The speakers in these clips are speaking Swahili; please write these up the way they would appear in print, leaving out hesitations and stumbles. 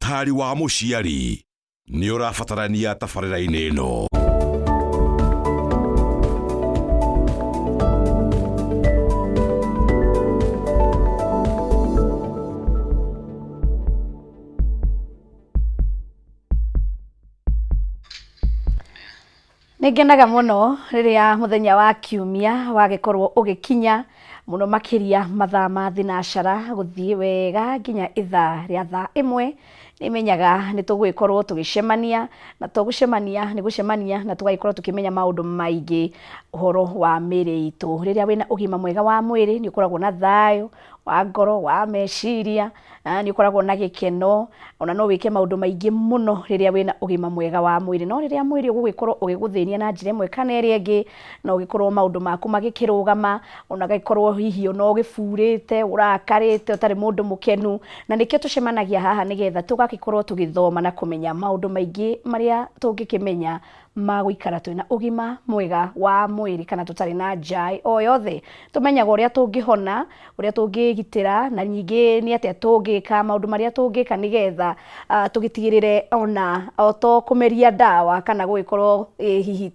Cukari wa mũciari nĩ ũrabatarania tabarĩra-inĩ ĩno. Nĩngenaga mũno rĩrĩa mũthenya wa kiumia wagĩkorwo ũgĩkinya mũno makĩria mathaa ma thinacara gũthiĩ wega nginya ithaa rĩa thaa ĩmwe. Nĩmenyaga nĩ tũgũgĩkorwo tũgĩcemania na tũgũcemania nĩ gũcemania na tũgagĩkorwo tũkĩmenya maũndũ maingĩ ũhoro wa mĩĩrĩ itũ. Rĩrĩa wĩna ũgima mwega wa mwĩrĩ nĩ ũkoragwo na thayũ wa ngoro, wa meciria, nĩ ũkoragwo na gĩkeno, ona no wĩke maũndũ maingĩ mũno rĩrĩa wĩna ũgima mwega wa mwĩrĩ. No rĩrĩa mwĩrĩ ũgũgĩkorwo ũgĩgũthĩnia na njĩra ĩmwe kana ĩrĩa ĩngĩ, no ũgĩkorwo maũndũ maku magĩkĩrũgama, ona gĩkorwo hihi ona ũgĩburĩte, ũrakarĩte, ũtarĩ mũndũ mũkenu. Na nĩkĩo tũcemanagia haha nĩgetha tũgagĩkorwo tũgĩthoma na kũmenya maũndũ maingĩ marĩa tũngĩkĩmenya ma gũikara twĩna ũgima mwega wa mwĩrĩ kana tũtarĩ na njaĩ o yothe. Tũmenyaga ũrĩa tũngĩhona, ũrĩa tũngĩgitĩra, na ningĩ nĩ atĩa tũngĩka, maũndũ marĩa tũngĩka nĩgetha tũgĩtigĩrĩre ona o to kũmeria ndawa kana gũgĩkorwo hihi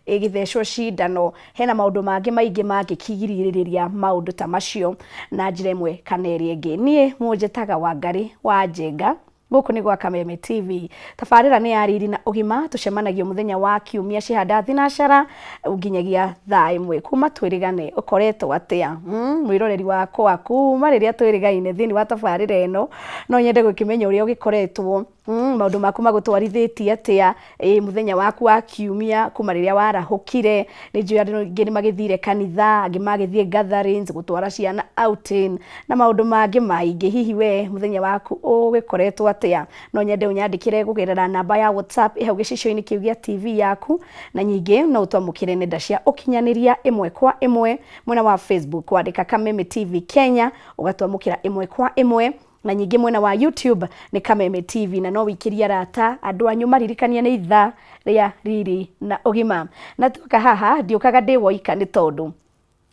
gĩthecwo cindano. Hena maũndũ mangĩ maingĩ mangĩkĩgirĩrĩria maũndũ ta macio na njĩra ĩmwe kana ĩrĩa ĩngĩ. Niĩ mũnjĩtaga Wangari wa Njenga, gũkũ nĩ gwa Kameme TV. Tabarĩra nĩ ya riri na ũgima, tũcemanagio mũthenya wa kiumia cihanda thinacara nginyagia thaa ĩmwe. Kuma twĩrĩgane ũkoretwo atĩa? Mwĩroreri wakwa kuma rĩrĩa twĩrĩgaine thĩinĩ wa tabarĩra ĩno, no nyende gũkĩmenya ũrĩa ũgĩkoretwo, maũndũ maku magũtwarithĩtie atĩa mũthenya waku wa kiumia kuma rĩrĩa warahũkire. Nĩ njũĩ andũ aingĩ nĩ magĩthire kanitha, angĩ magĩthiĩ gatherings, gũtwara ciana outing na maũndũ mangĩ maingĩ. Hihi we mũthenya waku ũgĩkoretwo atĩa? No nyende ũnyandĩkĩre kũgerera namba ya WhatsApp hau gĩcicio-inĩ kĩu gĩa TV yaku, na nyingĩ no ũtwamũkĩre nenda cia ũkinyanĩria ĩmwe kwa ĩmwe. Mwena wa Facebook wandĩka Kameme TV Kenya, ũgatwamũkĩra ĩmwe kwa ĩmwe, na nyingĩ mwena wa YouTube nĩ Kameme TV, na no wĩkĩrie arata andũ anyu maririkanie nĩ ithaa rĩa riri na ũgima. Na tuka haha ndiũkaga ndĩ woika nĩ tondũ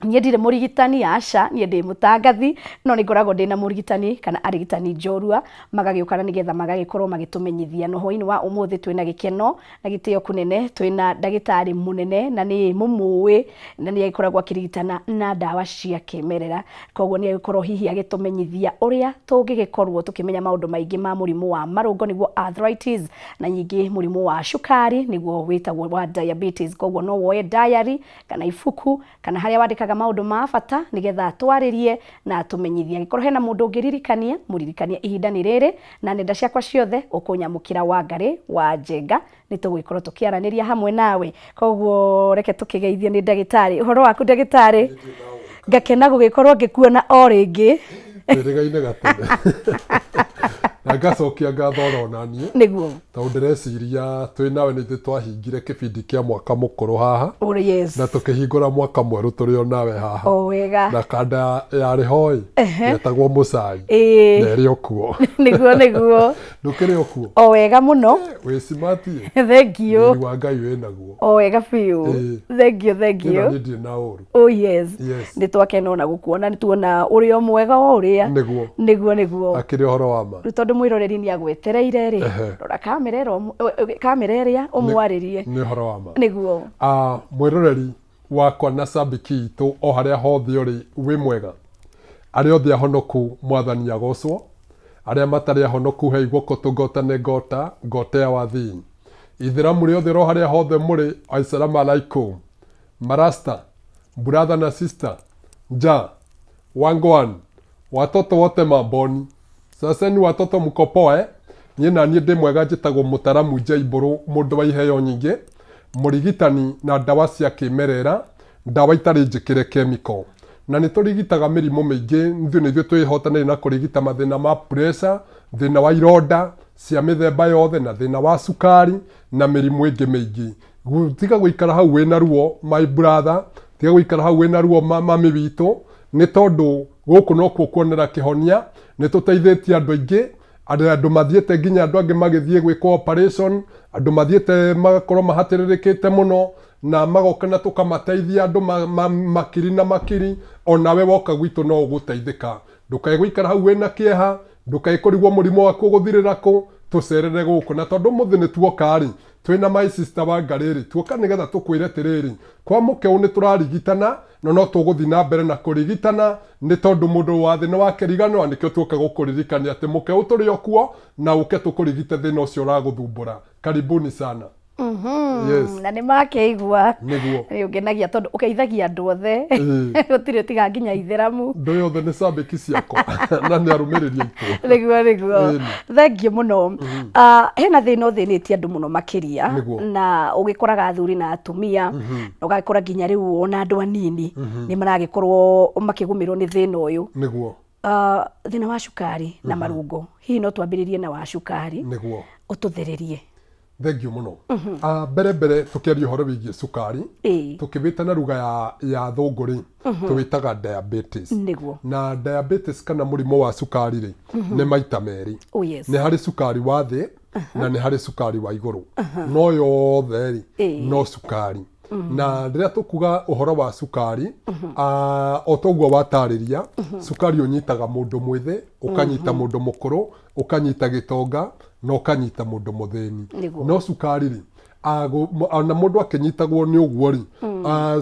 niĩ ndirĩ mũrigitani, aca, niĩ ndĩ mũtangathi, no nĩ ngoragwo ndĩna mũrigitani kana arigitani njorua magagĩũkana nĩgetha magagĩkorwo magĩtũmenyithia. No hwainĩ wa ũmũthĩ twĩna gĩkeno na gĩtĩo kũnene, twĩna ndagĩtarĩ mũnene na nĩ mũmũĩ na nĩ agĩkoragwo akĩrigitana na ndawa cia kĩmerera. Koguo nĩ agĩkorwo hihi agĩtũmenyithia ũrĩa tũngĩgĩkorwo tũkĩmenya maũndũ maingĩ ma mũrimũ wa marũngo nĩguo arthritis, na nyingĩ mũrimũ wa cukari nĩguo wĩtagwo wa diabetes. Koguo no woe diary kana ibuku kana harĩa wandĩkaga maũndũ ma bata nĩgetha twarĩrie na tũmenyithie. Angĩkorwo hena mũndũ ũngĩririkania, mũririkanie ihinda nĩ rĩrĩ, na nenda ciakwa ciothe ũkũnyamũkĩra Wangari wa Njenga, nĩ tũgũgĩkorwo tũkĩaranĩria hamwe nawe. Koguo reke tũkĩgeithio nĩ ndagĩtarĩ. Ũhoro waku ndagĩtarĩ? Ngakena gũgĩkorwo ngĩkuona o rĩngĩ. Twĩrĩgaine gatene. Na ngacokia ngatho ona niĩ nĩguo tondũ ndĩreciria twĩ nawe nĩ twahingire kĩbindi kĩa mwaka mũkũrũ haha, na tũkĩhingũra mwaka mwerũ tũrĩ o nawe haha. O wega. Na kanda yarĩ hoi yetagwo mũcai na ĩrĩ o kuo. Nĩguo ndũkĩrĩ o kuo? O wega mũno. Wĩ smart ĩ? Thengio. Ni wa Ngai wĩ naguo. O wega biũ. Thengio. Nĩ ndirĩ na ũru. Oh yes. Nĩ twakena ona gũkuona, nĩ tuona ũrĩ o mwega o ũrĩa. Nĩguo. Akĩrĩ ũhoro wa ma. Tondũ mwĩroreri nĩ agwetereire rĩ, rora kamera ĩrĩa ũmwarĩrie. Nĩ ũhoro wa ma. Nĩguo. Mwĩroreri wakwa na shabiki itũ o harĩa hothe ũrĩ wĩ mwega. Arĩa othe ahonoku mwathani agocwo, arĩa matarĩ ahonoku hei guoko tũngotane ngota ya wathini. Ithĩramu rĩothe ro harĩa hothe mũrĩ, assalamu alaikum. Marasta, brother na sister, wangwan, watoto wote mamboni. Sasa ni watoto mko poa, niĩ na niĩ ndĩ mwega, njĩtagwo Mũtaramu Njaibũrũ, mũndũ wa iheo nyingĩ, mũrigitani na ndawa cia kĩmerera, ndawa itarĩ njĩkĩre chemical. Na nĩ tũrigitaga mĩrimũ mĩingĩ, nĩ ithuĩ twĩhotanĩire na kũrigita mathĩna ma pressure, thĩna wa ironda cia mĩthemba yothe, na thĩna wa cukari na mĩrimũ ĩngĩ mĩingĩ. Tiga gũikara hau wĩna ruo my brother, tiga gũikara hau wĩna ruo mami witũ, nĩ tondũ gũkũ no kuo kuonera kĩhonia. Nĩ tũteithĩtie andũ aingĩ, andũ mathiĩte nginya andũ angĩ magĩthiĩ gwĩkwo operation, andũ mathiĩte magakorwo mahatĩrĩrĩkĩte mũno, na magoka na tũkamateithia andũ makiri na makiri. Onawe woka gwitũ no ũgũteithĩka. Ndũkae gũikara hau wĩna kĩeha, ndukaikũrigwo mũrimũ waku ũgũthirĩra kũ tũcerere gũkũ na tondũ mũthĩ nĩ tuoka rĩ twĩna my sister wa ngarĩrĩ tuoka nĩgetha tũkwĩre tĩrĩrĩ kwa mũkeu nĩ tũrarigitana no tũgũthiĩ na mbere na kũrigitana nĩ tondũ mũndũ wa thĩna wa kĩriganĩro nĩkĩo tuoka gũkũririkania atĩ mũkeu tũrĩ o kuo na ũke tũkũrigite thĩna ũcio ũragũthumbũra. Karibuni sana. Yes. Na nĩ makeigua nĩguo nĩ ũngenagia tondũ ũgeithagia andũ othe gũtirĩ tiga nginya itheramu ndũ yothe nĩ cambĩki ciakwa na nĩ arũmĩrĩri aitũ nĩguo thengiũ mũno. Hena thĩna ũthĩnĩtie andũ mũno makĩria na ũgĩkoraga athuri na atumia na ũgagĩkora nginya rĩu ona andũ anini nĩ maragĩkorwo makĩgũmĩrwo nĩ thĩna ũyũ nĩguo thĩna wa cukari na marũngo. Hihi no twambĩrĩrie na wa cukari nĩguo ũtũthererie. Thengiũ mũno. Mbere tũkĩaria ũhoro wĩgiĩ cukari tũkĩwĩta na ruga ya thũngũ-rĩ tũwĩtaga diabetes. Na diabetes kana mũrimũ wa cukari rĩ nĩ maita merĩ. Nĩ harĩ cukari wa thĩ na nĩ harĩ cukari wa igũrũ. No yothe rĩ no cukari. Na rĩrĩa tũkuga ũhoro wa cukari o toguo watarĩria cukari ũnyitaga mũndũ mwĩthĩ ũkanyita mũndũ mũkũrũ ũkanyita gĩtonga na ũkanyita mũndũ mũthĩni. No cukari rĩ ona mũndũ akĩnyitagwo nĩ ũguo rĩ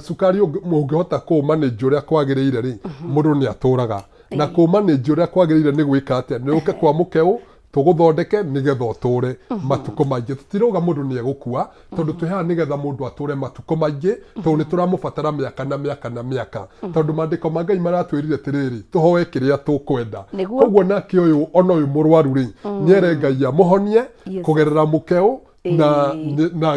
cukari ũngĩhota kũũmanĩnji ũrĩa kwagĩrĩire rĩ mũndũ nĩ atũraga. Na kũũmanĩnji ũrĩa kwagĩrĩire nĩ gwĩka atĩa nĩ ũke kwa mũkeu tũgũthondeke nĩgetha ũtũre matukũ maingĩ. Tũtirauga mũndũ nĩ egũkua tondũ twĩhaha nĩgetha mũndũ atũre matukũ maingĩ tondũ nĩ tũramũbatara mĩaka na mĩaka na mĩaka tondũ maandĩko ma Ngai maratwĩrire atĩrĩrĩ tũhoe kĩrĩa tũkwenda. Koguo nake ũyũ ona ũyũ mũrwaru rĩ nĩere Ngai amũhonie kũgerera mũkeu na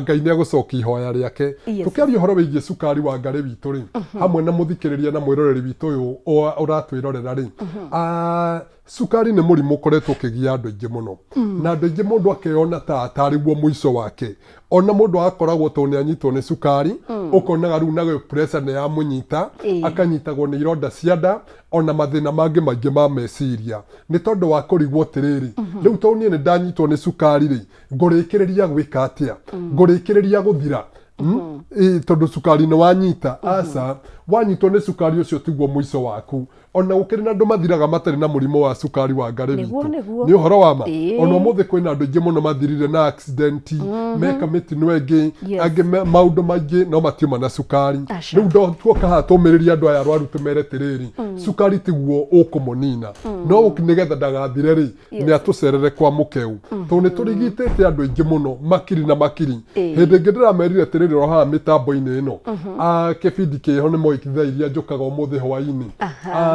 Ngai nĩ agũcokia ihoya rĩake. Tũkĩaria ũhoro wĩgiĩ cukari wa ngarĩ witũ rĩ hamwe na mũthikĩrĩria na mwĩroreri witũ ũyũ ũratwĩrorera rĩ cukari nĩ mũrimũ ũkoretwo ũkĩgia andũ aingĩ mũno na andũ aingĩ mũndũ akeyona tarĩ guo mũico wake. Ona mũndũ akoragwo to nĩ anyitwo nĩ cukari ũkonaga rĩu nayo pressure nĩ yamũnyita akanyitagwo nĩ ironda cia nda ona mathĩna mangĩ maingĩ ma meciria nĩ tondũ wa kũrigwo atĩrĩrĩ rĩu to niĩ nĩ ndanyitwo nĩ cukari rĩ ngũrĩkĩrĩria gwĩka atĩa ngũrĩkĩrĩria gũthira tondũ cukari nĩ wanyita. Aca wanyitwo nĩ cukari ũcio tiguo mũico waku. Ona gũkĩrĩ na andũ mathiraga matarĩ na mũrimũ wa cukari wa ngarĩ witũ nĩ ũhoro wa ma. Ona ũmũthĩ kwĩna andũ aingĩ mũno mathirire na accident meka mĩtino ĩngĩ angĩ maũndũ maingĩ no matiuma na cukari. Rĩu tuoka haha tũmĩrĩria andũ aya arwaru tũmere atĩrĩrĩ cukari tiguo ũkũmũnina no nĩgetha ndagathire rĩ nĩ atũcerere kwa mũkeu tondũ nĩ tũrigitĩte andũ aingĩ mũno makiri na makiri. Hĩndĩ ĩngĩ ndĩramerire atĩrĩrĩ o haha mĩtambo-inĩ ĩno kĩbindi kĩho nĩ moĩkitha iria njũkaga ũmũthĩ hwainĩ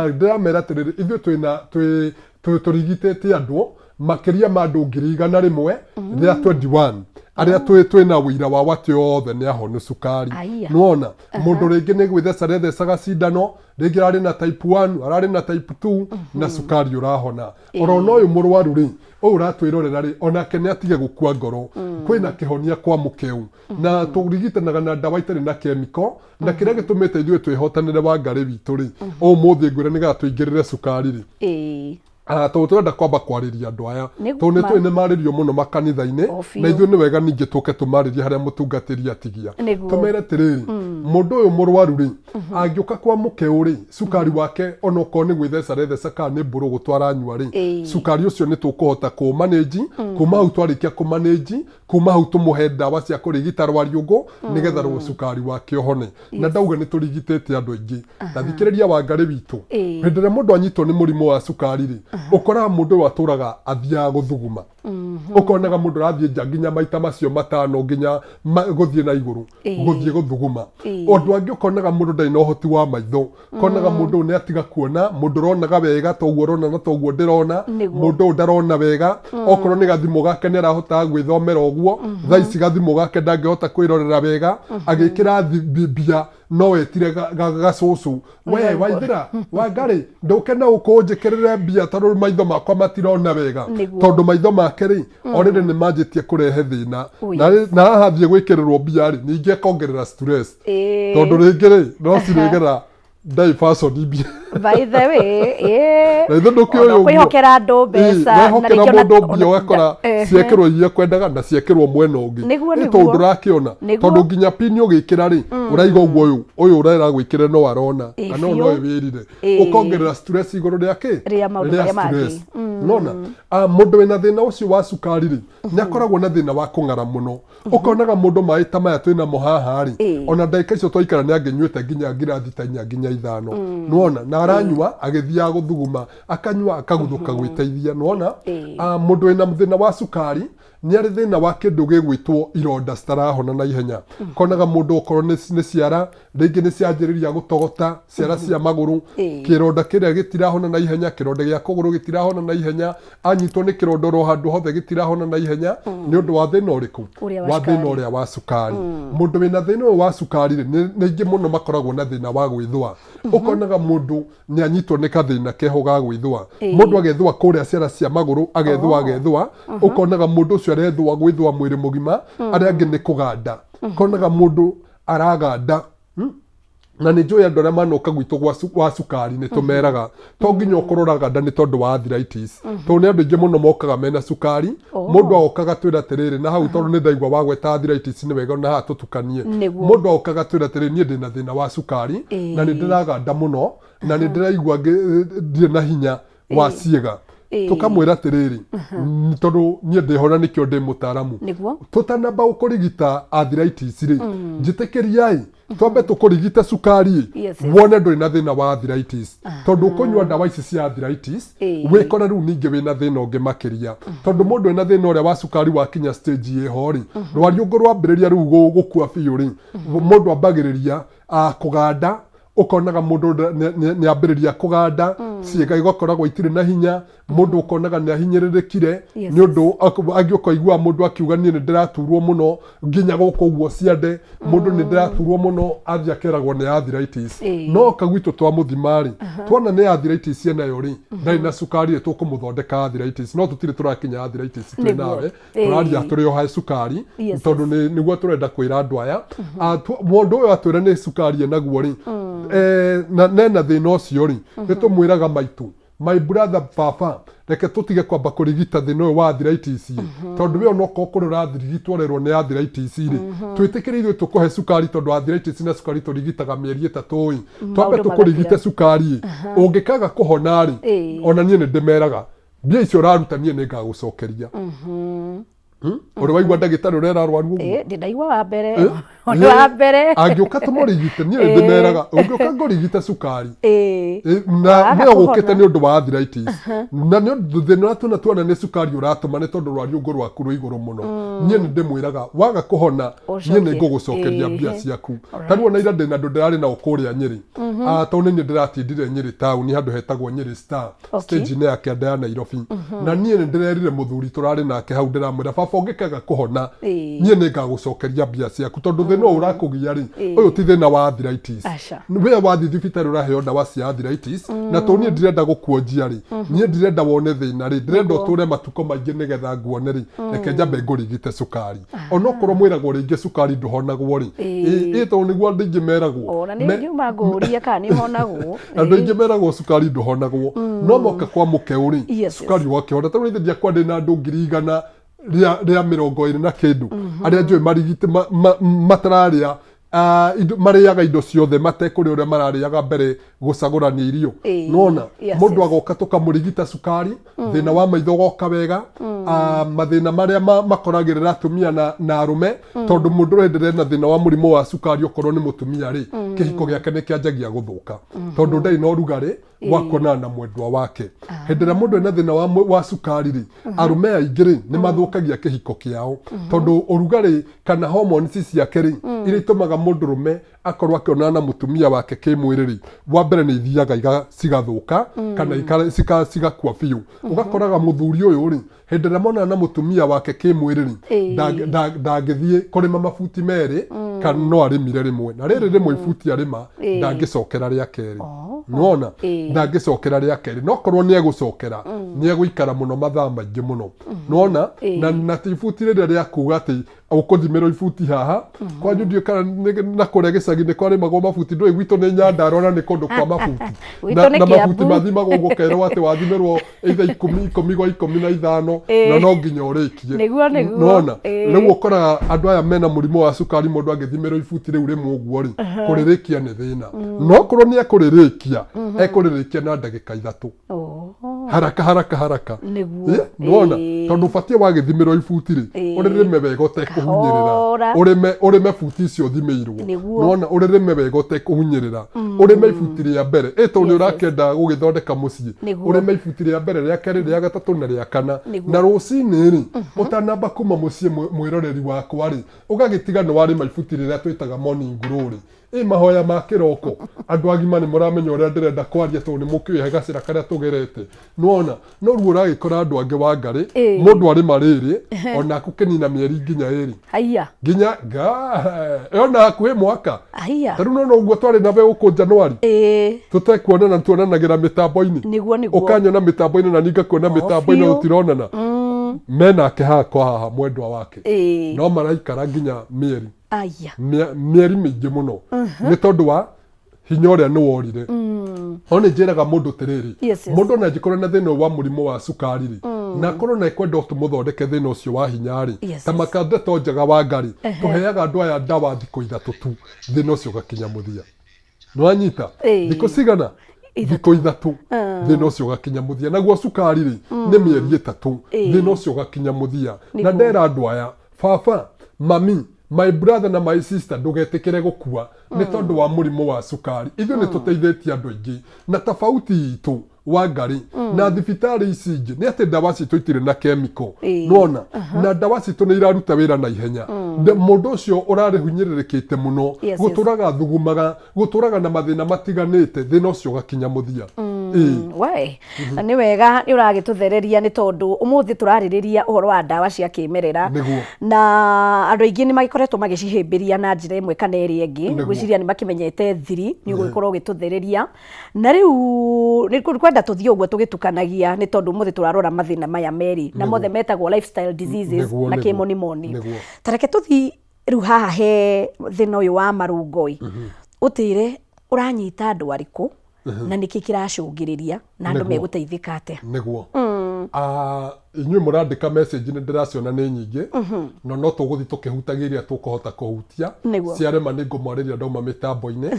ndĩramera atĩrĩrĩ ithuĩ tũrigitĩte andũ makĩria ma andũ 100,000 rĩa 21 arĩa twĩna wĩira wa atĩ othe nĩ ahonu cukari. Nĩwona mũndũ rĩngĩ nĩ gwĩtheca rethecaga cindano rĩngĩ ararĩ na type 1 ararĩ na type 2 na cukari ũrahona. Orona ũyũ mũrwaru rĩ ũyũ ũratwĩrorera rĩ onake nĩ atige gũkua ngoro kwĩna kĩhonia kwa mũkeu na tũrigitanaga na ndawa itarĩ na kemiko na kĩrĩa gĩtũmĩte ithuĩ twĩhotanĩre wa ngarĩ witũ rĩ ũmũthĩ ngwĩre nĩgetha tũingĩrĩre cukari rĩ tondũ tũrenda kwamba kwarĩria andũ aya tondũ nĩ marĩrio mũno makanitha-inĩ na ithuĩ nĩ wega ningĩ tũke tũmarĩrie harĩa mũtungatĩri atigia tũmere atĩrĩrĩ mũndũ ũyũ mũrwaru rĩ angĩũka kwa mũkeu rĩ cukari wake ona okorwo nĩ gwĩtheca retheca kana nĩ mbũrũ gũtwara nyua rĩ cukari ũcio nĩ tũkũhota kũmanĩnji kuma hau twarĩkia kũmanĩnji kuma hau tũmũhe ndawa cia kũrigita rwariũngũ nĩgetha cukari wake ũhone. Na ndauga nĩ tũrigitĩte andũ aingĩ na thikĩrĩria wa ngarĩ witũ hĩndĩ ĩrĩa mũndũ anyitwo nĩ mũrimũ wa cukari rĩ ũkoraga mũndũ ũyũ atũraga athiaga gũthuguma ũkonaga mũndũ arathiĩ nja nginya maita macio matano nginya gũthiĩ na igũrũ gũthiĩ gũthuguma. Ũndũ angĩ ũkonaga mũndũ ndarĩ na ũhoti wa maitho ũkonaga mũndũ nĩ atiga kuona mũndũ ũronaga wega toguo ũrona na toguo ndĩrona mũndũ ũyũ ndarona wega okorwo nĩ gathimũ gake nĩ arahotaga gwĩthomera ũguo thaa ici gathimũ gake ndangĩhota kwĩrorera wega agĩkĩra mbia no wetire gacũcũ we Waithĩra Wangarĩ ndũke na ũkũnjĩkĩrĩre mbia tondũ maitho makwa matirona wega tondũ maitho make rĩ already nĩ manjĩtie kũrehe thĩna na haha thiĩ gwĩkĩrĩrwo mbia rĩ ningĩ akongerera stress tondũ rĩngĩ rĩ no cirĩgera ndaĩ fashion mbia by the way na ithu ndukioyo kwihokera andu mbeca wehokera mundu mbia ugakora ciekirwo iria kwendaga na ciekirwo mwena ungi tondu ndurakiona tondu nginya pini ugikira ri uraiga uguo uyu urera gwikire no arona kana no wirire ukongerera stress iguru riake ria stress nona mundu wina thina ucio wa sukari ri nyakoragwo na thina wa kungara muno ukonaga mundu maita maya twina muhaha ri ona ndaika icio twaikara ni angenyuite nginya ngirathi ta 4 nginya 5 nona na aranyua agithia guthuguma akanyua akaguthuka gwiteithia nona mundu wina thina wa sukari ni ari thina wa kindu gigwitwo ironda citarahona na ihenya konaga mundu ukorwo ni ciara ringi ni cianjiriria gutogota ciara cia maguru kironda kiria gitirahona na ihenya kironda gia kuguru gitirahona na ihenya anyitwo ni kirondo ro handu hothe gitirahona na ihenya ni undu wa thina uriku wa thina uria wa sukari mundu wina thina wa sukari ni ingi muno makoragwo na thina wa gwithua ukonaga mundu ni anyitwo ni kathina keho ga gwithua mundu agethua kuria ciara cia maguru agethua ukonaga mundu ucio arethua gwithua mwiri mugima aria angi ni kuganda konaga mundu araganda na ni njui andu aria manoka gwitu wa sukari ni tumeraga to nginya ukorora nda ni tondu wa arthritis to ni andu ingi muno mokaga mena sukari mundu agokaga twira tiriri na hau tondu ni ndaigwa wagweta arthritis ni wega na hatutukanie mundu agokaga twira tiriri ni ndina thina wa sukari na ni ndiraganda muno na ni ndiraigwa ndire na hinya wa ciega tukamwira tiriri tondu nie ndihona nikio ndi mutaramu tutanamba ukurigita arthritis ri njitikiriai twambe tukurigita sukari wone nduri na thina wa arthritis tondu kunywa ndawa ici cia arthritis wikora riu ningi wina thina ungi makiria tondu mundu ena thina uria wa sukari wa kinya stage yeho ri rwariungu rwambiriria riu gukua biu ri mundu ambagiriria kuganda ukonaga mundu ni ambiriria kuganda ciega igakoragwo itire na hinya mundu ukonaga ni ahinyiririkire ni undu agiokoigua mundu akiuga ni ndiraturwo muno nginya guko guo ciande mundu ni ndiraturwo muno athia keragwo ni arthritis no kagwitu twa muthimari twona ni arthritis enayo ri ndari na sukari tukumuthondeka arthritis no tutire turakinya arthritis twi nawe turaria turi o ha sukari tondu niguo turenda kwira andu aya mundu uyu atwira ni sukari enaguo ri na thina ucio ri nitumwiraga maitu my brother papa reke tutige kwamba kurigita thina uyu wa arthritis tondu we onoko ukurura arthritis rerwo ni arthritis ri twitikiriithwe tukuhe sukari tondu arthritis na sukari turigitaga mieri 3 ri twambe tukurigite sukari ungikaga kuhona ri ona nie ni ndimeraga mbia icio raruta nie ni ngagucokeria uri waigua ndagitari urera arwaru uguo ndaigua wa mbere wa mbere angiuka tumurigite nie ndimeraga ungiuka ngurigite sukari na mwe gukite ni undu wa arthritis na ni undu thina tuna tuona ni sukari uratuma ni tondu rwariungu rwaku rwi iguru muno nie ni ndimwiraga waga kuhona nie ni ngugucokeria mbia ciaku tariu ona ira ndina ndu ndirari na ukuria Nyeri tondu ni ndiratindire Nyeri town handu hetagwo Nyeri Star stage ni yake ya Nairobi na nie ni ndirerire muthuri turari nake hau ndiramwira baba ungikaga kuhona nie ni ngagucokeria mbia ciaku tondu thina urakugia ri uyu ti thina wa arthritis we wathi thibitari uraheo ndawa cia arthritis na to nie ndirenda gukuonjia ri nie ndirenda wone thina ri ndirenda uture matuko maingi nigetha nguone ri reke njambe ngurigite sukari ona okorwo mwiragwo ringi sukari nduhonagwo ri ito niguo andu aingi meragwo ona ni njuma nguria kana ni honagwo andu aingi meragwo sukari nduhonagwo no moka kwa mukeuri sukari wake hona taru ndia kwa ndina andu 100 ria 20 na kindu aria njui marigite matararia mariaga indo ciothe matekuri uria marariaga mbere gucagurania irio nona mundu agoka tukamurigita sukari thina wa maitho goka wega mathina maria makoragirira atumia na arume tondu mundu rendere na thina wa murimo wa sukari okorwo ni mutumia ri kihiko giake ni kianjagia guthuka tondu ndai no rugari wakona na mwendwa wake hendera mundu ena thina wa sukari ri arume aingi ri ni mathukagia kihiko kiao tondu urugari kana hormones ciake ri iri tumaga mundu rume akorwo akiona na mutumia wake kimwiriri wa mbere ni ithiaga cigathuka kana cigakua biu ugakoraga muthuri uyu ri hendera mona na mutumia wake kimwiriri ndangithie kurima mafuti meri kana no arimire rimwe na riri rimwe ifuti arima ndangicokera ria keri nona ndangicokera ria keri no korwo ni egucokera ni eguikara muno mathaa maingi muno nona na tifuti riri ria kuga ati ukuthimirwo ibuti haha kwanyu ndio kana na kuria gicagi-ini kwari magwo mabuti ndui gwitũ nĩ Nyandarua na nĩ kũndũ kwa mabuti na mabuti mathimagwo gũkerwo atĩ wathimirwo either 10 gwa 15 na no nginya ũrĩkie nona rĩu ũkoraga andũ aya mena mũrimũ wa cukari mũndũ angĩthimirwo ibuti rĩu rĩmwe ũguo rĩ kũrĩrĩkia nĩ thĩna no korwo nĩ ekũrĩrĩkia ekũrĩrĩkia na ndagĩka 3 haraka nona tondũ ũbatiĩ wagĩthimirwo ibuti rĩ ũrĩrĩme wega ũtekũhunyĩrĩra ũrĩme buti icio thimĩirwo nona ũrĩrĩme wega ũtekũhunyĩrĩra ũrĩme ibuti rĩa mbere tondũ nĩ ũrakĩenda gũgĩthondeka mũciĩ ũrĩme ibuti rĩa mbere rĩa kerĩ rĩa gatatũ na rĩa kana na rũcinĩ rĩ ũtanamba kuma mũciĩ mwĩroreri wakwa rĩ ũgagĩtiga nĩ warĩma ibuti rĩrĩa twĩtaga morning glory mahoya ma kĩroko andũ agima nĩ mũramenya ũrĩa ndĩrenda kwaria tondũ nĩ mũkĩoya gacĩra karĩa tũgerete nona no rĩu ũragĩkora andũ angĩ wa ngarĩ mũndũ arĩma rĩrĩ ona akũkĩnina mĩeri nginya ĩrĩ nginya ona hakuhĩ mwaka tarĩu nona ũguo twarĩ na mbegũ gũkũ Januari tũtekuonana tuonanagĩra mĩtambo-inĩ ũkanyona mĩtambo-inĩ na ningakuona mĩtambo-inĩ tũtironana menake hakwa haha mwendwa wake no maraikara nginya mĩeri mĩingĩ mũno nĩ tondũ wa hinya ũrĩa nĩ worire ona njĩraga mũndũ tĩrĩrĩ mũndũ ona angĩkorwo na thĩna wa mũrimũ wa cukari rĩ na korwo na ekwenda tũmũthondeke thĩna ũcio wa hinya rĩ ta Makandeto Njaga wa Ngarĩ tũheaga andũ aya ndawa thikũ 3 tu thĩna ũcio ũgakinya mũthia nĩwanyita thikũ cigana thikũ 3 thĩna ũcio ũgakinya mũthia naguo cukari rĩ nĩ mĩeri 3 thĩna ũcio ũgakinya mũthia na ndera andũ aya baba mami my brother na my sister ndũgetĩkĩre gũkua nĩ tondũ wa mũrimũ wa cukari ithuĩ nĩ tũteithĩtie andũ aingĩ na tofauti itũ wa Ngarĩ na thibitarĩ ici ingĩ nĩ atĩ ndawa citũ itirĩ na chemical nona na ndawa citũ nĩ iraruta wĩra na ihenya mũndũ ũcio ũrarĩhunyĩrĩrĩkĩte mũno gũtũraga thugumaga gũtũraga na mathĩna matiganĩte thĩna ũcio ũgakinya mũthia na nĩ wega nĩ ũragĩtũthereria nĩ tondũ ũmũthĩ tũrarĩrĩria ũhoro wa ndawa cia kĩmerera na andũ aingĩ nĩ magĩkoretwo magĩcihĩmbĩria na njĩra ĩmwe kana ĩrĩa ĩngĩ gwĩciria nĩ makĩmenyete thiri nĩ ũgũgĩkorwo ũgĩtũthereria na rĩu nĩ kwenda tũthiĩ ũguo tũgĩtukanagia nĩ tondũ ũmũthĩ tũrarora mathĩna maya merĩ na mothe metagwo lifestyle diseases na kĩmonimoni tareke tũthiĩ rĩu haha he thĩna ũyũ wa marũngo ũtĩre ũranyita andũ arĩkũ na nĩkĩ kĩracũngĩrĩria na andũ megũteithĩka atĩa nĩguo inyuĩ mũrandĩka message nĩ ndĩraciona nĩ nyingĩ no tũgũthiĩ tũkĩhutagĩria tũkũhota kũhutia ciarema nĩ ngũmwarĩria ndauma mĩtambo-inĩ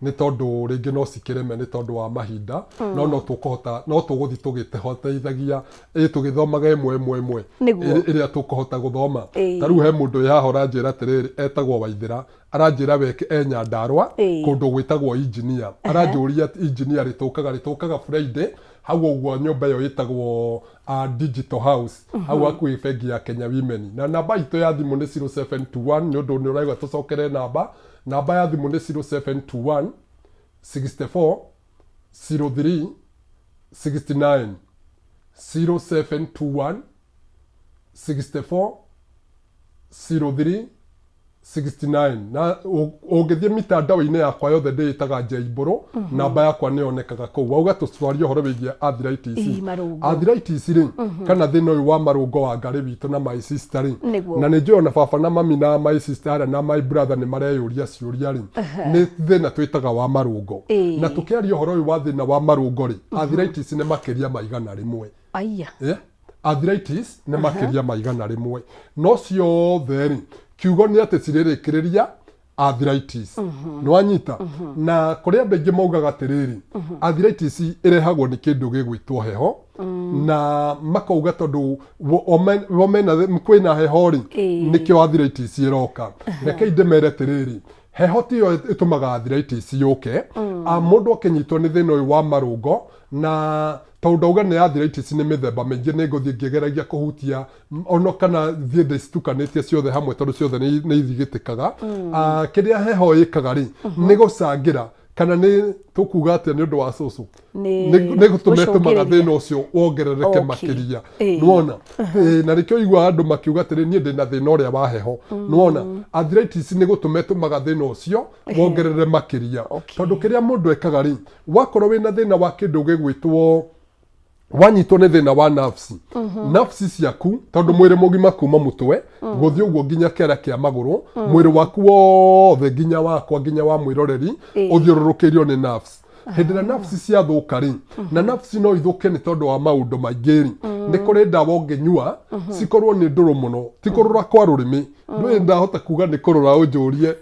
nĩ tondũ rĩngĩ no cikĩreme nĩ tondũ wa mahinda no tũgũthiĩ tũgĩteithagia tũgĩthomaga ĩmwe ĩrĩa tũkũhota gũthoma ta rĩu he mũndũ haha ũranjĩra atĩrĩrĩ etagwo Waithĩra aranjĩra we Nyandarua kũndũ gwĩtagwo engineer aranjũria engineer rĩtũkaga Friday hau ũguo nyũmba ĩyo ĩtagwo Digital House hau hakuhĩ bengi ya Kenya Women na namba itũ ya thimũ nĩ 0721 nĩ ũndũ nĩ ũraigua tũcokere namba ya thimũ nĩ 0721 64 03 69 0721 64 03 69 na ũngĩthiĩ mitandao-inĩ yakwa yothe ndĩĩtaga Njaibũrũ namba yakwa nĩ yonekaga kũu wauga tũtwarie ũhoro wĩgiĩ arthritis rĩ kana thĩna ũyũ wa marũngo wa Ngarĩ witũ na my sister rĩ na nĩ njũĩ ona baba na mami na my sister na my brother nĩ mareyũria ciũria rĩ nĩ thĩna twĩtaga wa marũngo na tũkĩaria ũhoro ũyũ wa thĩna wa marũngo rĩ arthritis nĩ makĩria ma 100 arthritis nĩ makĩria ma 100 no ciothe rĩ kiugo nĩ atĩ cirĩrĩkĩrĩria arthritis nĩwanyita na kũrĩa andũ aingĩ maugaga atĩrĩrĩ arthritis ĩrehagwo nĩ kĩndũ gĩgwĩtwo heho na makauga tondũ kwĩna heho rĩ nĩkĩo arthritis ĩroka reke ndĩmere atĩrĩrĩ heho tiyo ĩtũmaga arthritis yũke mũndũ akĩnyitwo nĩ thĩna ũyũ wa marũngo na tondũ ndauga nĩ arthritis nĩ mĩthemba mĩingĩ nĩ ngũthiĩ ngĩgeragia kũhutia ono kana thiĩ ndĩcitukanĩtie ciothe hamwe tondũ ciothe nĩ ithigĩtĩkaga kĩrĩa heho ĩkaga rĩ nĩ gũcangĩra kana nĩ tũkuga atĩa nĩ ũndũ wa cũcũ nĩ gũtũmaga thĩna ũcio wongerereke makĩria nĩwona na rĩkĩo iguaga andũ makiuga atĩrĩ niĩ ndĩna thĩna ũrĩa wa heho nĩwona arthritis nĩ gũtũmaga thĩna ũcio wongerere makĩria tondũ kĩrĩa mũndũ ekaga rĩ wakorwo wĩna thĩna wa kĩndũ gĩgwĩtwo wanyitwo nĩ thĩna wa nerves nerves ciaku tondũ mwĩrĩ mũgima kuma mũtwe gũthiĩ ũguo nginya kĩara kĩa magũrũ mwĩrĩ waku wothe nginya wakwa nginya wa mwĩroreri ũthiũrũrũkĩirio nĩ nerves hĩndĩ ĩrĩa nerves ciathũka rĩ na nerves no ithũke nĩ tondũ wa maũndũ maingĩ rĩ nĩ kũrĩ ndawa ũngĩnyua cikorwo nĩ ndũrũ mũno ti kũrũra kwa rũrĩmĩ ndũĩ ndahota kuga nĩ kũrũra ũnjũrie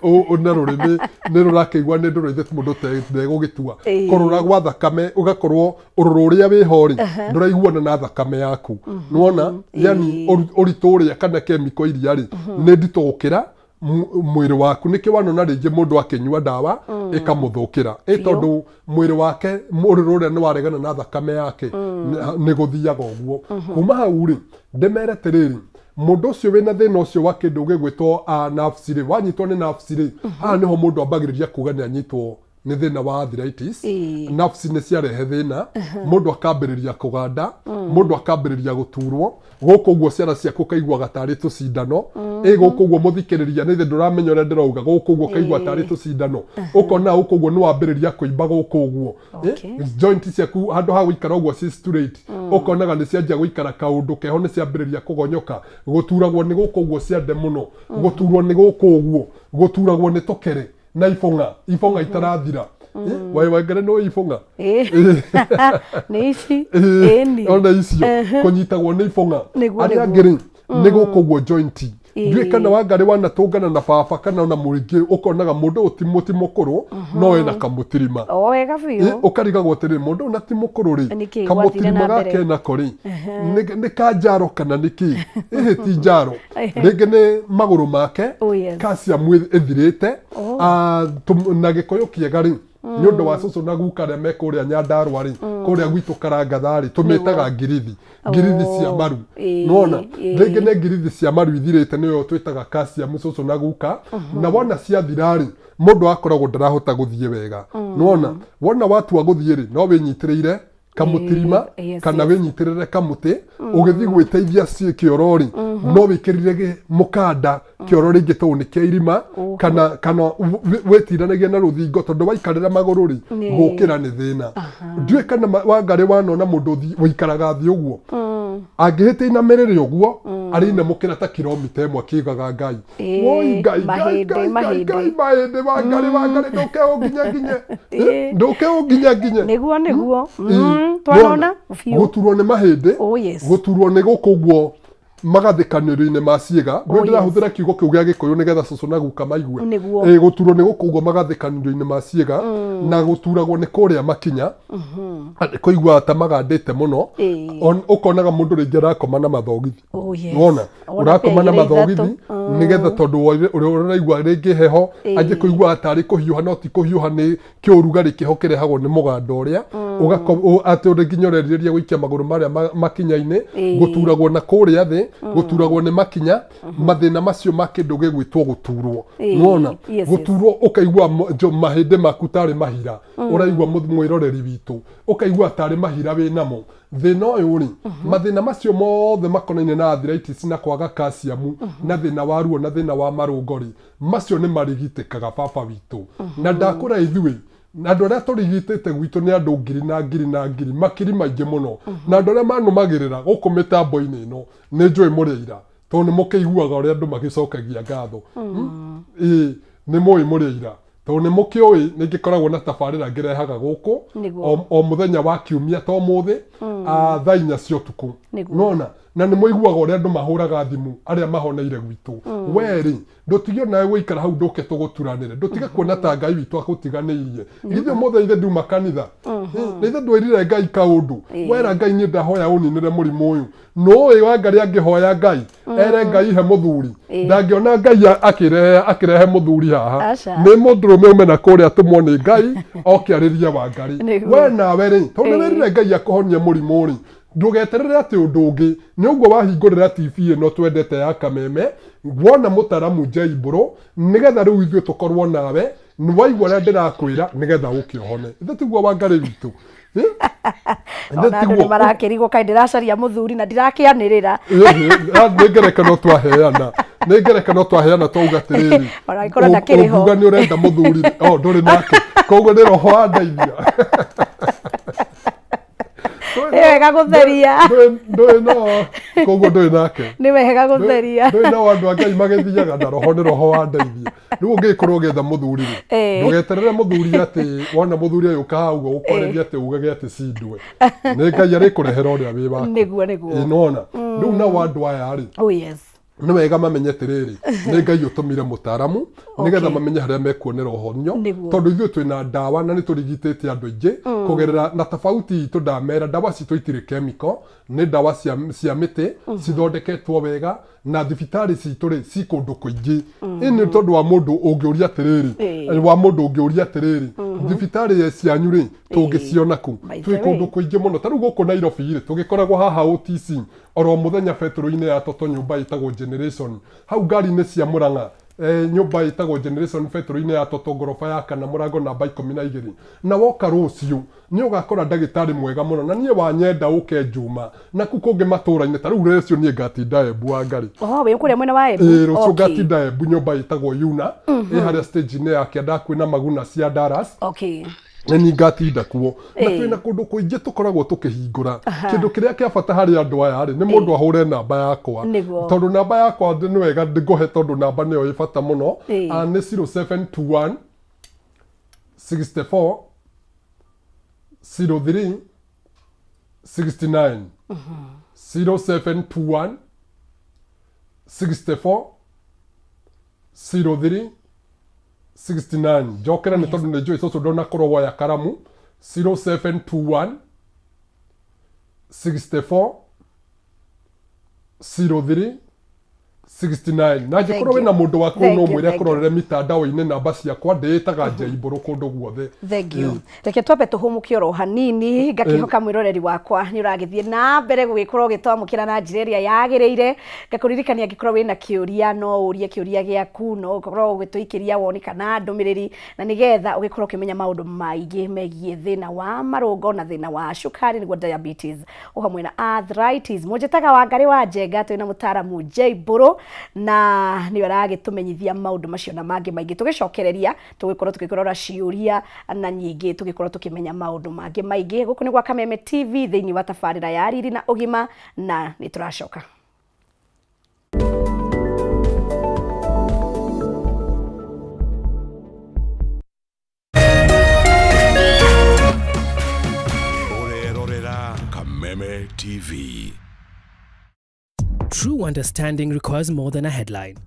na rũrĩmĩ nĩ rũrakĩigua nĩ ndũrũ ithe mũndũ ndegũgĩtua kũrũra gwa thakame ũgakorwo ũrũrũ ũrĩa wĩho rĩ ndũraiguana na thakame yaku nĩwona yani ũritũ ũrĩa kana kemiko iria rĩ nĩ nditũ gũkĩra mwĩrĩ waku nĩkĩ wanona rĩngĩ mũndũ akĩnyua ndawa ĩkamũthũkĩra tondũ mwĩrĩ wake ũrũrũ ũrĩa nĩ waregana na thakame yake nĩ gũthiaga ũguo kuma hau rĩ ndemere atĩrĩrĩ mũndũ ũcio wĩna thĩna ũcio wa kĩndũ gĩgwĩtwo nerves rĩ wanyitwo nĩ nerves rĩ haha nĩho mũndũ ambagĩrĩria kuga nĩ anyitwo nĩ thĩna wa arthritis nerves nĩ ciarehe thĩna mũndũ akambĩrĩria kũganda mũndũ akambĩrĩria gũturwo gũkũ ũguo ciara ciaku kaiguaga tarĩ tũcindano gũkũ ũguo mũthikĩrĩria nĩ ndũramenya ũrĩa ndĩrauga gũkũ ũguo kaigua tarĩ tũcindano ũkona gũkũ ũguo nĩ wambĩrĩria kũimba gũkũ ũguo joint ciaku handũ ha gũikara ũguo ci straight ũkonaga nĩ cianjia gũikara kaũndũ keho nĩ ciambĩrĩria kũgonyoka gũturagwo nĩ gũkũ ũguo ciande mũno gũturwo nĩ gũkũ ũguo gũturagwo nĩ tũkere na ibonga itarathira waigere no ibonga nĩ ici ona icio kũnyitagwo nĩ ibonga arĩa angĩ nĩ gũkũ ũguo joint ndũĩ kana wangarĩ wanatũngana na baba kana na mũingĩ ũkonaga mũndũ ũyũ ti mũkũrũ no ena kamũtirima wega biũ ũkarigagwo atĩrĩrĩ mũndũ ũyũ na ti mũkũrũ rĩ kamũtirima gake nako rĩ nĩ ka njaro kana nĩkĩ ti njaro rĩngĩ nĩ magũrũ make calcium ĩthirĩte na gĩkũyũ kĩega rĩ nĩ ũndũ wa cũcũ na guka arĩa me kũrĩa Nyandarua rĩ kũrĩa gwitũ Karangatha rĩ tũmĩtaga ngirithi cia maru nona rĩngĩ nĩ ngirithi cia maru ithirĩte nĩyo twĩtaga calcium cũcũ na guka na wona ciathira rĩ mũndũ akoragwo ndarahota gũthiĩ wega nona wona watua gũthiĩ rĩ no wĩnyitĩrĩire kamũtirima kana wĩnyitĩrĩre kamũtĩ ũgĩthiĩ gwĩteithia ciĩ kĩoro rĩ no wĩkĩrire mũkanda kĩoro rĩngĩ tondũ nĩ kĩa irima kana wĩtiranagia na rũthingo tondũ waikarĩra magũrũ rĩ gũkĩra nĩ thĩna ndũĩ kana wangarĩ wanona mũndũ wĩikaraga thĩ ũguo angĩhĩtia inamĩrĩre ũguo arĩinamũkĩra ta kilomita ĩmwe akiugaga Ngai woi Ngai mahĩndĩ wangarĩ ndũke ũnginyaginye nĩguo twanona gũturwo nĩ mahĩndĩ gũturwo nĩ gũkũ ũguo magathĩkanĩrio-inĩ ma ciĩga ndũĩ ndĩrahũthĩra kiugo kĩu gĩa Gĩkũyũ nĩgetha cũcũ na guka maigue gũturwo nĩ gũkũ ũguo magathĩkanĩrio-inĩ ma ciĩga na gũturagwo nĩ kũrĩa makinya kũiguaga ta magandĩte mũno ũkonaga mũndũ rĩngĩ arakoma na mathogithi wona ũrakoma na mathogithi nĩgetha tondũ ũraigua rĩngĩ heho anjĩ kũiguaga tarĩ kũhiũha no ti kũhiũha nĩ kĩũrugarĩ kĩho kĩrehagwo nĩ mũganda ũrĩa atĩ ũrĩ nginya ũrerirĩria gũikia magũrũ marĩa makinya-inĩ gũturagwo na kũrĩa thĩ gũturagwo nĩ makinya mathĩna macio ma kĩndũ gĩgwĩtwo gũturwo nona gũturwo ũkaigua mahĩndĩ maku tarĩ mahira ũraigua mwĩroreri witũ ũkaigua tarĩ mahira wĩnamo thĩna ũyũ rĩ mathĩna macio mothe makonainie na arthritis na kwaga calcium na thĩna wa ruo na thĩna wa marũngo rĩ macio nĩ marigitĩkaga baba witũ na ndakũra ithuĩ andũ arĩa tũrigitĩte gwitũ nĩ andũ ngiri makiri maingĩ mũno na andũ arĩa manũmagĩrĩra gũkũ mĩtambo-inĩ ĩno nĩ njũĩ mũrĩira tondũ nĩ mũkĩiguaga ũrĩa andũ magĩcokagia ngatho nĩ mũĩ mũrĩira tondũ nĩ mũkĩũĩ nĩ ngĩkoragwo na tabarĩra ngĩrehaga gũkũ o mũthenya wa kiumia to mũthĩ thaa 4 cia ũtukũ nona na nĩ mũiguaga ũrĩa andũ mahũraga thimũ arĩa mahoneire gwitũ werĩ ndũtige nawe gũikara hau ndũke tũgũturanĩre ndũtige kuona ta Ngai witũ agũtiganĩirie ithe mothe ithe nduma kanitha ithe ndwĩrire Ngai kaũndũ wera Ngai nĩ ndahoya ũninĩre mũrimũ ũyũ nũĩ wangarĩ angĩhoya Ngai ere Ngai he mũthuri ndangĩona Ngai akĩrehe mũthuri haha nĩ mũndũrũme ũmena kũrĩa tũmwo nĩ Ngai okĩarĩria Wangarĩ we nawe rĩ tondũ nĩwĩrire Ngai akũhonia mũrimũ rĩ ndũgeterere atĩ ũndũ ũngĩ nĩ ũguo wahingũrĩra TV ĩno twendete ya Kameme wona mũtaramu Njaibũrũ nĩgetha rĩu ithuĩ tũkorwo nawe nĩwaigua ũrĩa ndĩrakwĩra nĩgetha ũkĩohone ithe tiguo Wangarĩ witũ ona andũ nĩ marakĩrigwo kaĩ ndĩracaria mũthuri na ndirakĩanĩrĩra nĩ ngerekano twaheana twauga atĩrĩrĩ ũngiuga nĩ ũrenda mũthuri ndũrĩ nake koguo nĩ roho wa ndeithia wega gutheria ndũĩ no koguo ndũĩ nake nĩ wega gutheria ndũĩ no andũ a Ngai magĩthiaga na roho wa ndeithia rĩu ũngĩkorwo ũgetha mũthuri ndũgeterere mũthuri atĩ wona mũthuri ayũka hau ũkoreria atĩ ugage atĩ cindwe nĩ Ngai arĩkũrehera ũrĩa wĩ waku nĩguo nona rĩu nao andũ aya rĩ oh yes nĩ wega mamenye atĩrĩrĩ nĩ Ngai ũtũmire mũtaaramu nĩgetha mamenye harĩa mekuonera ũhonio tondũ ithuĩ twĩna ndawa na nĩ tũrigitĩte andũ aingĩ kũgerera na tofauti itũ ndamera ndawa citũ itirĩ chemical nĩ ndawa cia mĩtĩ cithondeketwo wega na thibitarĩ citũ rĩ ci kũndũ kũingĩ nĩ tondũ wa mũndũ ũngĩũria atĩrĩrĩ thibitarĩ cianyu rĩ tũngĩciona kũ twĩ kũndũ kũingĩ mũno ta rĩu gũkũ Nairobi rĩ tũgĩkoragwo haha OTC oro mũthenya betũrũ-inĩ ya Toto nyũmba ĩtagwo Generation hau ngari-inĩ cia Mũrang'a nyũmba ĩtagwo Generation betũrũ-inĩ ya Toto ngoroba ya kana mũrango namba 12 na woka rũciũ nĩ ũgakora ndagĩtarĩ mwega mũno na niĩ wanyenda ũke njuma na kũ kũngĩ matũra-inĩ ta rĩu rũciũ niĩ ngatinda Embu wa ngari wĩ kũrĩa mwena wa Embu rũciũ ngatinda Embu nyũmba ĩtagwo Yuna harĩa stage-inĩ ya Kĩanda kwĩna Maguna cia Dallas nĩ ngatinda kuo na twĩna kũndũ kũingĩ tũkoragwo tũkĩhingũra kĩndũ kĩrĩa kĩa bata harĩ andũ aya rĩ nĩ mũndũ ahũre namba yakwa tondũ namba yakwa nĩ wega ngũhe tondũ namba nĩyo ĩ bata mũno nĩ 0721 64 03 69 0721 64 03 69 njokera nĩ tondũ nĩ njũĩ cũcũ ndonakorwo woya karamu 0721 64 03 69 na ngĩkorwo wĩna mũndũ waku no mwĩre akororere mitandao-inĩ namba ciakwa ndĩĩtaga Njaibũrũ kũndũ guothe reke twambe tũhũmũke oro hanini ngakĩhoka mwĩroreri wakwa nĩ ũragĩthiĩ na mbere gũgĩkorwo ũgĩtwamũkĩra na njĩra ĩrĩa yagĩrĩire ngakũririkania angĩkorwo wĩna kĩũria no ũrie kĩũria gĩaku no ũkorwo ũgĩtũikĩria woni kana ndũmĩrĩri na nĩgetha ũgĩkorwo ũkĩmenya maũndũ maingĩ megiĩ thĩna wa marũngo na thĩna wa cukari nĩguo diabetes o hamwe na arthritis mũnjĩtaga Wangari wa Njenga twĩna mũtaaramu Njaibũrũ na nĩ aragĩtũmenyithia maũndũ macio na mangĩ maingĩ tũgĩcokereria tũgĩkorwo tũgĩkorora ciũria na nyingĩ tũgĩkorwo tũkĩmenya maũndũ mangĩ maingĩ gũkũ nĩ gwa Kameme TV thĩinĩ wa tabarĩra ya riri na ũgima na nĩ tũracoka Urerorera Kameme TV. True understanding requires more than a headline.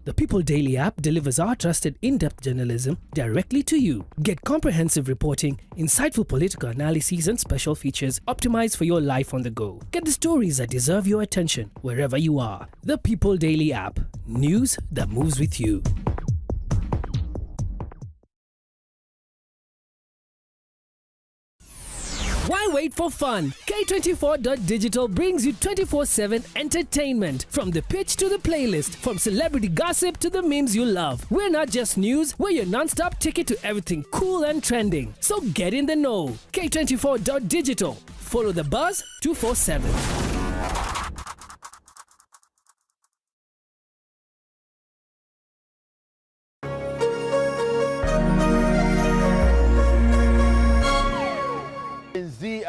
The People Daily app delivers our trusted in-depth journalism directly to you. Get comprehensive reporting, insightful political analyses and special features optimized for your life on the go. Get the stories that deserve your attention wherever you are. The People Daily app. News that moves with you. Why wait for fun? K24.digital brings you 24/7 entertainment. From the pitch to the playlist, from celebrity gossip to the memes you love. We're not just news, we're your non-stop ticket to everything cool and trending. So get in the know. K24.digital. Follow the buzz 247. Z